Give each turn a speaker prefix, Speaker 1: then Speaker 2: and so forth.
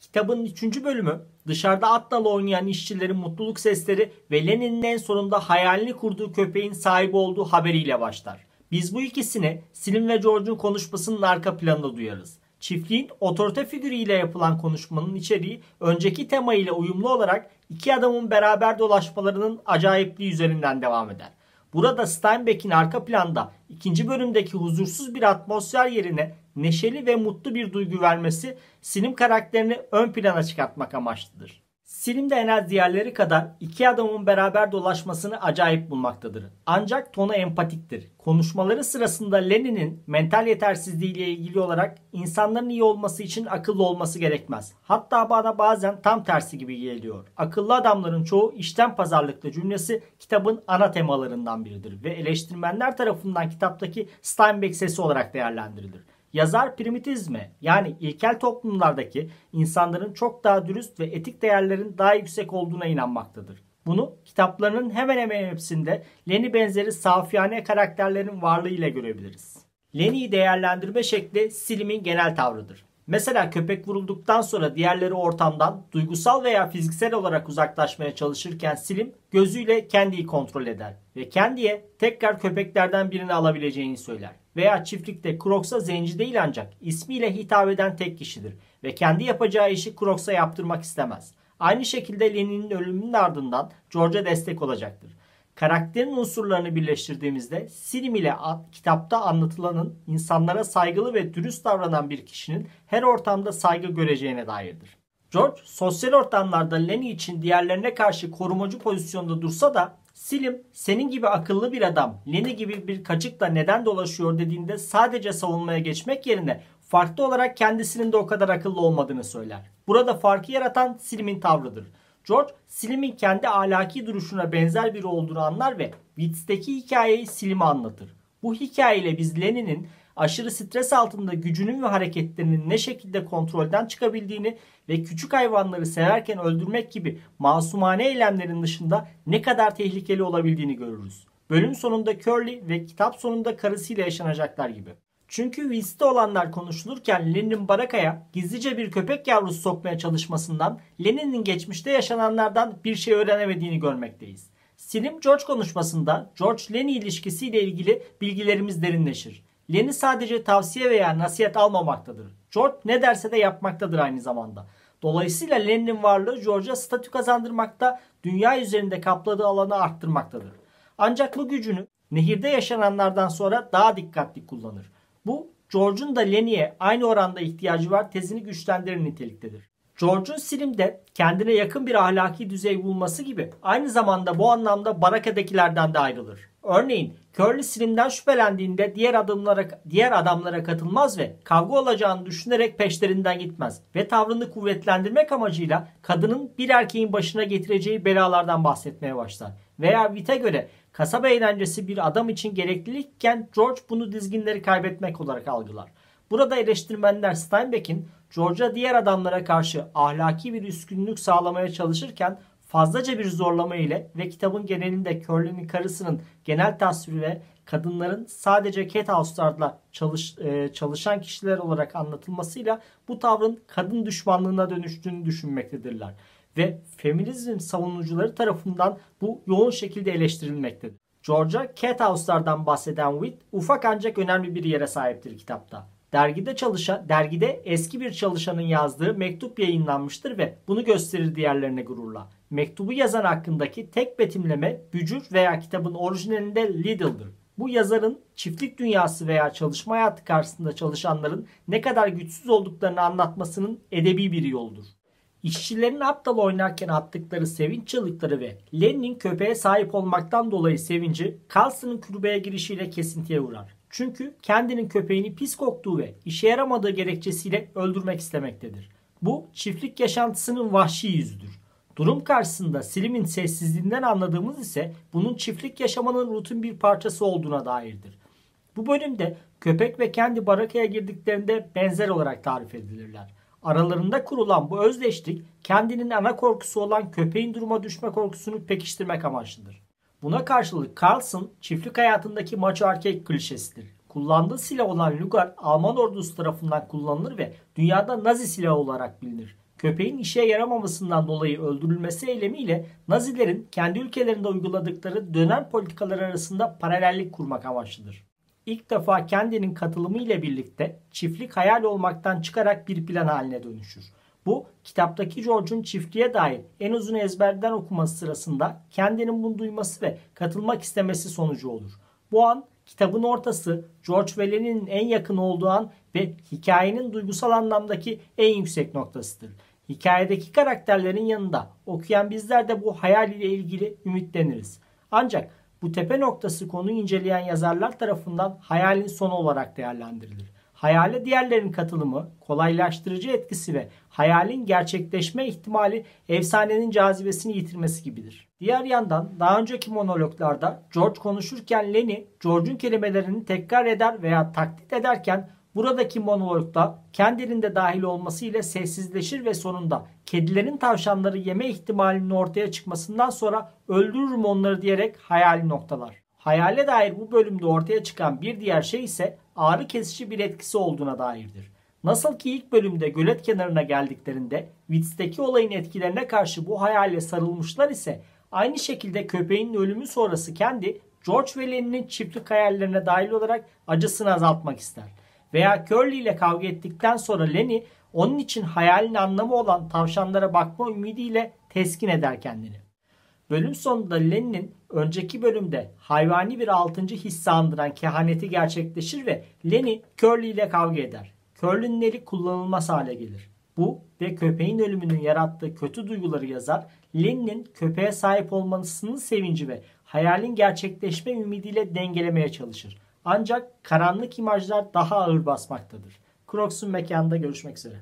Speaker 1: Kitabın 3. bölümü dışarıda at nalı oynayan işçilerin mutluluk sesleri ve Lenin'in en sonunda hayalini kurduğu köpeğin sahibi olduğu haberiyle başlar. Biz bu ikisini Slim ve George'un konuşmasının arka planında duyarız. Çiftliğin otorite figürüyle yapılan konuşmanın içeriği önceki tema ile uyumlu olarak iki adamın beraber dolaşmalarının acayipliği üzerinden devam eder. Burada Steinbeck'in arka planda 2. bölümdeki huzursuz bir atmosfer yerine neşeli ve mutlu bir duygu vermesi Slim karakterini ön plana çıkartmak amaçlıdır. Slim de en az diğerleri kadar iki adamın beraber dolaşmasını acayip bulmaktadır. Ancak tonu empatiktir. Konuşmaları sırasında Lenin'in mental yetersizliği ile ilgili olarak insanların iyi olması için akıllı olması gerekmez. Hatta bana bazen tam tersi gibi geliyor. Akıllı adamların çoğu işten pazarlıklı cümlesi kitabın ana temalarından biridir ve eleştirmenler tarafından kitaptaki Steinbeck sesi olarak değerlendirilir. Yazar primitizme yani ilkel toplumlardaki insanların çok daha dürüst ve etik değerlerin daha yüksek olduğuna inanmaktadır. Bunu kitaplarının hemen hemen hepsinde Lenny benzeri safiyane karakterlerin varlığıyla görebiliriz. Lenny'yi değerlendirme şekli Slim'in genel tavrıdır. Mesela köpek vurulduktan sonra diğerleri ortamdan duygusal veya fiziksel olarak uzaklaşmaya çalışırken Slim gözüyle Candy'yi kontrol eder ve Candy'ye tekrar köpeklerden birini alabileceğini söyler. Veya çiftlikte Crocs'a zenci değil ancak ismiyle hitap eden tek kişidir ve kendi yapacağı işi Crocs'a yaptırmak istemez. Aynı şekilde Lenin'in ölümünün ardından George'a destek olacaktır. Karakterin unsurlarını birleştirdiğimizde Slim ile kitapta anlatılanın insanlara saygılı ve dürüst davranan bir kişinin her ortamda saygı göreceğine dairdir. George sosyal ortamlarda Lenny için diğerlerine karşı korumacı pozisyonda dursa da Slim senin gibi akıllı bir adam Lenny gibi bir kaçıkla neden dolaşıyor dediğinde sadece savunmaya geçmek yerine farklı olarak kendisinin de o kadar akıllı olmadığını söyler. Burada farkı yaratan Slim'in tavrıdır. George, Slim'in kendi ahlaki duruşuna benzer biri olduğunu anlar ve Witz'teki hikayeyi Slim'e anlatır. Bu hikayeyle biz Lenin'in aşırı stres altında gücünün ve hareketlerinin ne şekilde kontrolden çıkabildiğini ve küçük hayvanları severken öldürmek gibi masumane eylemlerin dışında ne kadar tehlikeli olabildiğini görürüz. Bölüm sonunda Curly ve kitap sonunda karısıyla yaşanacaklar gibi. Çünkü Witz'te olanlar konuşulurken Lenin'in Baraka'ya gizlice bir köpek yavrusu sokmaya çalışmasından Lenin'in geçmişte yaşananlardan bir şey öğrenemediğini görmekteyiz. Slim George konuşmasında George-Lenny ilişkisiyle ilgili bilgilerimiz derinleşir. Lenny sadece tavsiye veya nasihat almamaktadır. George ne derse de yapmaktadır aynı zamanda. Dolayısıyla Lenny'nin varlığı George'a statü kazandırmakta, dünya üzerinde kapladığı alanı arttırmaktadır. Ancak bu gücünü nehirde yaşananlardan sonra daha dikkatli kullanır. Bu George'un da Lenny'e aynı oranda ihtiyacı var tezini güçlendirir niteliktedir. George'un Slim'de kendine yakın bir ahlaki düzey bulması gibi aynı zamanda bu anlamda Baraka'dakilerden de ayrılır. Örneğin Curly Slim'den şüphelendiğinde diğer adamlara katılmaz ve kavga olacağını düşünerek peşlerinden gitmez ve tavrını kuvvetlendirmek amacıyla kadının bir erkeğin başına getireceği belalardan bahsetmeye başlar. Veya Witt'e göre kasaba eğlencesi bir adam için gereklilikken George bunu dizginleri kaybetmek olarak algılar. Burada eleştirmenler Steinbeck'in George'a diğer adamlara karşı ahlaki bir üstünlük sağlamaya çalışırken fazlaca bir zorlama ile ve kitabın genelinde Curly'nin karısının genel tasviri ve kadınların sadece Cathouse'larla çalışan kişiler olarak anlatılmasıyla bu tavrın kadın düşmanlığına dönüştüğünü düşünmektedirler. Ve feminizm savunucuları tarafından bu yoğun şekilde eleştirilmektedir. George'a Cathouse'lardan bahseden Witt ufak ancak önemli bir yere sahiptir kitapta. Dergide eski bir çalışanın yazdığı mektup yayınlanmıştır ve bunu gösterir diğerlerine gururla. Mektubu yazan hakkındaki tek betimleme bücür veya kitabın orijinalinde Liddell'dır. Bu yazarın çiftlik dünyası veya çalışma hayatı karşısında çalışanların ne kadar güçsüz olduklarını anlatmasının edebi bir yoldur. İşçilerin aptal oynarken attıkları sevinç çığlıkları ve Lenny'nin köpeğe sahip olmaktan dolayı sevinci Carlson'ın kulübeye girişiyle kesintiye uğrar. Çünkü kendinin köpeğini pis koktuğu ve işe yaramadığı gerekçesiyle öldürmek istemektedir. Bu çiftlik yaşantısının vahşi yüzüdür. Durum karşısında Slim'in sessizliğinden anladığımız ise bunun çiftlik yaşamanın rutin bir parçası olduğuna dairdir. Bu bölümde köpek ve kendi barakaya girdiklerinde benzer olarak tarif edilirler. Aralarında kurulan bu özdeşlik kendinin ana korkusu olan köpeğin duruma düşme korkusunu pekiştirmek amaçlıdır. Buna karşılık Carlson çiftlik hayatındaki maço erkek klişesidir. Kullandığı silah olan Luger Alman ordusu tarafından kullanılır ve dünyada Nazi silahı olarak bilinir. köpeğin işe yaramamasından dolayı öldürülmesi eylemiyle Nazilerin kendi ülkelerinde uyguladıkları dönem politikaları arasında paralellik kurmak amaçlıdır. İlk defa kendinin katılımı ile birlikte çiftlik hayal olmaktan çıkarak bir plan haline dönüşür. Bu, kitaptaki George'un çiftliğe dair en uzun ezberden okuması sırasında kendinin bunu duyması ve katılmak istemesi sonucu olur. Bu an, kitabın ortası, George ve Lenin'in en yakın olduğu an ve hikayenin duygusal anlamdaki en yüksek noktasıdır. Hikayedeki karakterlerin yanında okuyan bizler de bu hayal ile ilgili ümitleniriz. Ancak bu tepe noktası konuyu inceleyen yazarlar tarafından hayalin sonu olarak değerlendirilir. Hayale diğerlerin katılımı, kolaylaştırıcı etkisi ve hayalin gerçekleşme ihtimali efsanenin cazibesini yitirmesi gibidir. Diğer yandan daha önceki monologlarda George konuşurken Lenny, George'un kelimelerini tekrar eder veya taklit ederken buradaki monologda kendinin de dahil olması ile sessizleşir ve sonunda kedilerin tavşanları yeme ihtimalinin ortaya çıkmasından sonra öldürürüm onları diyerek hayali noktalar. Hayale dair bu bölümde ortaya çıkan bir diğer şey ise ağrı kesici bir etkisi olduğuna dairdir. Nasıl ki ilk bölümde gölet kenarına geldiklerinde Witz'teki olayın etkilerine karşı bu hayale sarılmışlar ise aynı şekilde köpeğin ölümü sonrası kendi George ve Lenin'in çiftlik hayallerine dahil olarak acısını azaltmak ister. Veya Curly ile kavga ettikten sonra Lenny onun için hayalin anlamı olan tavşanlara bakma ümidiyle teskin eder kendini. Bölüm sonunda Lenny'nin önceki bölümde hayvani bir 6. hissi andıran kehaneti gerçekleşir ve Lenny Curly ile kavga eder. Curly'nin eli kullanılmaz hale gelir. Bu ve köpeğin ölümünün yarattığı kötü duyguları yazar, Lenny'nin köpeğe sahip olmasının sevinci ve hayalin gerçekleşme ümidiyle dengelemeye çalışır. Ancak karanlık imajlar daha ağır basmaktadır. Crocs'un mekanında görüşmek üzere.